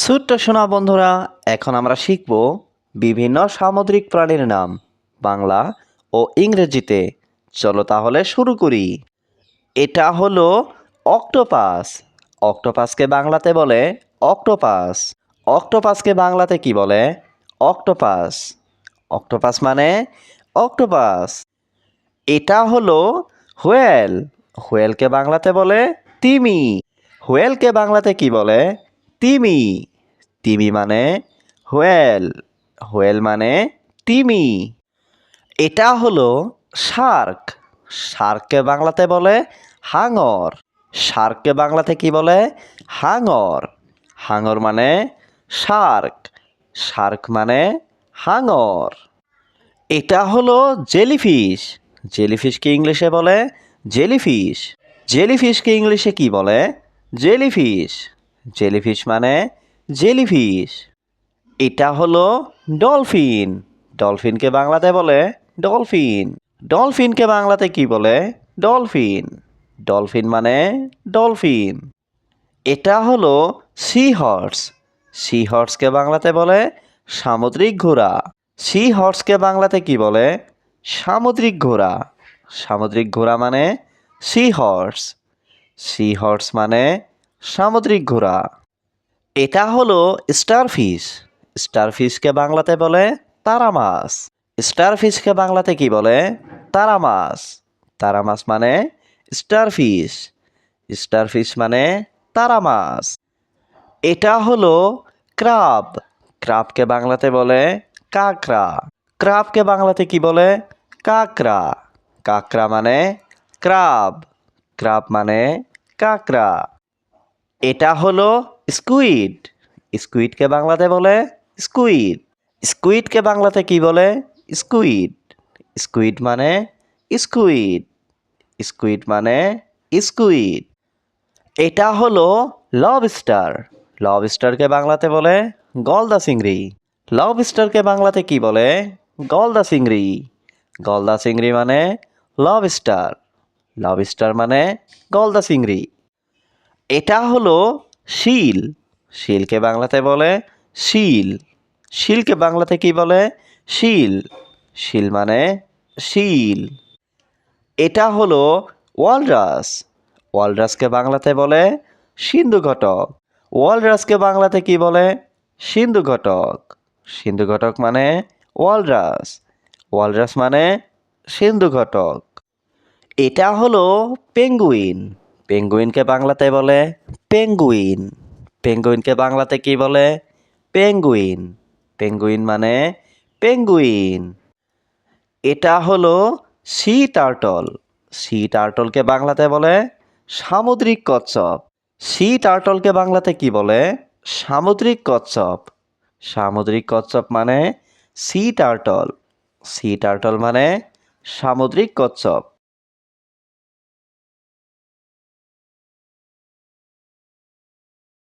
ছোট্ট সোনা বন্ধুরা, এখন আমরা শিখব বিভিন্ন সামুদ্রিক প্রাণীর নাম বাংলা ও ইংরেজিতে। চলো তাহলে শুরু করি। এটা হলো অক্টোপাস। অক্টোপাসকে বাংলাতে বলে অক্টোপাস। অক্টোপাসকে বাংলাতে কি বলে? অক্টোপাস। অক্টোপাস মানে অক্টোপাস। এটা হলো হোয়েল। হোয়েলকে বাংলাতে বলে তিমি। হোয়েলকে বাংলাতে কি বলে? তিমি। তিমি মানে হোয়েল। হোয়েল মানে তিমি। এটা হলো শার্ক। শার্ককে বাংলাতে বলে হাঙর। শার্ককে বাংলাতে কি বলে? হাঙর। হাঙর মানে শার্ক। শার্ক মানে হাঙর। এটা হলো জেলিফিশ। জেলিফিশকে ইংলিশে বলে জেলিফিশ। জেলিফিশকে ইংলিশে কি বলে? জেলিফিশ। জেলিফিশ মানে জেলিফিশ। এটা হলো ডলফিন। ডলফিনকে বাংলাতে বলে ডলফিন। ডলফিনকে বাংলাতে কি বলে? ডলফিন। ডলফিন মানে ডলফিন। এটা হলো সি হর্স। সি হর্সকে বাংলাতে বলে সামুদ্রিক ঘোড়া। সি হর্সকে বাংলাতে কি বলে? সামুদ্রিক ঘোড়া। সামুদ্রিক ঘোড়া মানে সি হর্স। সি হর্স মানে সামুদ্রিক ঘোড়া। এটা হলো স্টারফিশ। স্টারফিশকে বাংলাতে বলে তারা মাছ। স্টারফিশকে বাংলাতে কি বলে? তারা মাছ। তারা মাছ মানে স্টারফিশ। স্টারফিশ মানে তারা মাছ। এটা হলো ক্রাব। ক্রাবকে বাংলাতে বলে কাঁকড়া। ক্রাবকে বাংলাতে কি বলে? কাঁকড়া। কাঁকড়া মানে ক্রাব। ক্রাব মানে কাঁকড়া। এটা হলো স্কুইড। স্কুইডকে বাংলাতে বলে স্কুইড। স্কুইডকে বাংলাতে কি বলে? স্কুইড। স্কুইড মানে স্কুইড। স্কুইড মানে স্কুইড। এটা হলো লবস্টার। লবস্টারকে বাংলাতে বলে গলদা চিংড়ি। লবস্টারকে বাংলাতে কি বলে? গলদা চিংড়ি। গলদা চিংড়ি মানে লবস্টার। লবস্টার মানে গলদা চিংড়ি। এটা হলো শিল। শিলকে বাংলাতে বলে শিল। শিলকে বাংলাতে কি বলে? শিল। শিল মানে শিল। এটা হলো ওয়ালরাস। ওয়ালরাসকে বাংলাতে বলে সিন্ধু ঘটক। ওয়ালরাসকে বাংলাতে কি বলে? সিন্ধু ঘটক। সিন্ধু ঘটক মানে ওয়ালরাস। ওয়ালরাস মানে সিন্ধু ঘটক। এটা হলো পেঙ্গুইন। পেঙ্গুইনকে বাংলাতে বলে পেঙ্গুইন। পেঙ্গুইনকে বাংলাতে কি বলে? পেঙ্গুইন। পেঙ্গুইন মানে পেঙ্গুইন। এটা হলো সি টার্টল। সি টার্টলকে বাংলাতে বলে সামুদ্রিক কচ্ছপ। সি টার্টলকে বাংলাতে কি বলে? সামুদ্রিক কচ্ছপ। সামুদ্রিক কচ্ছপ মানে সি টার্টল। সি টার্টল মানে সামুদ্রিক কচ্ছপ।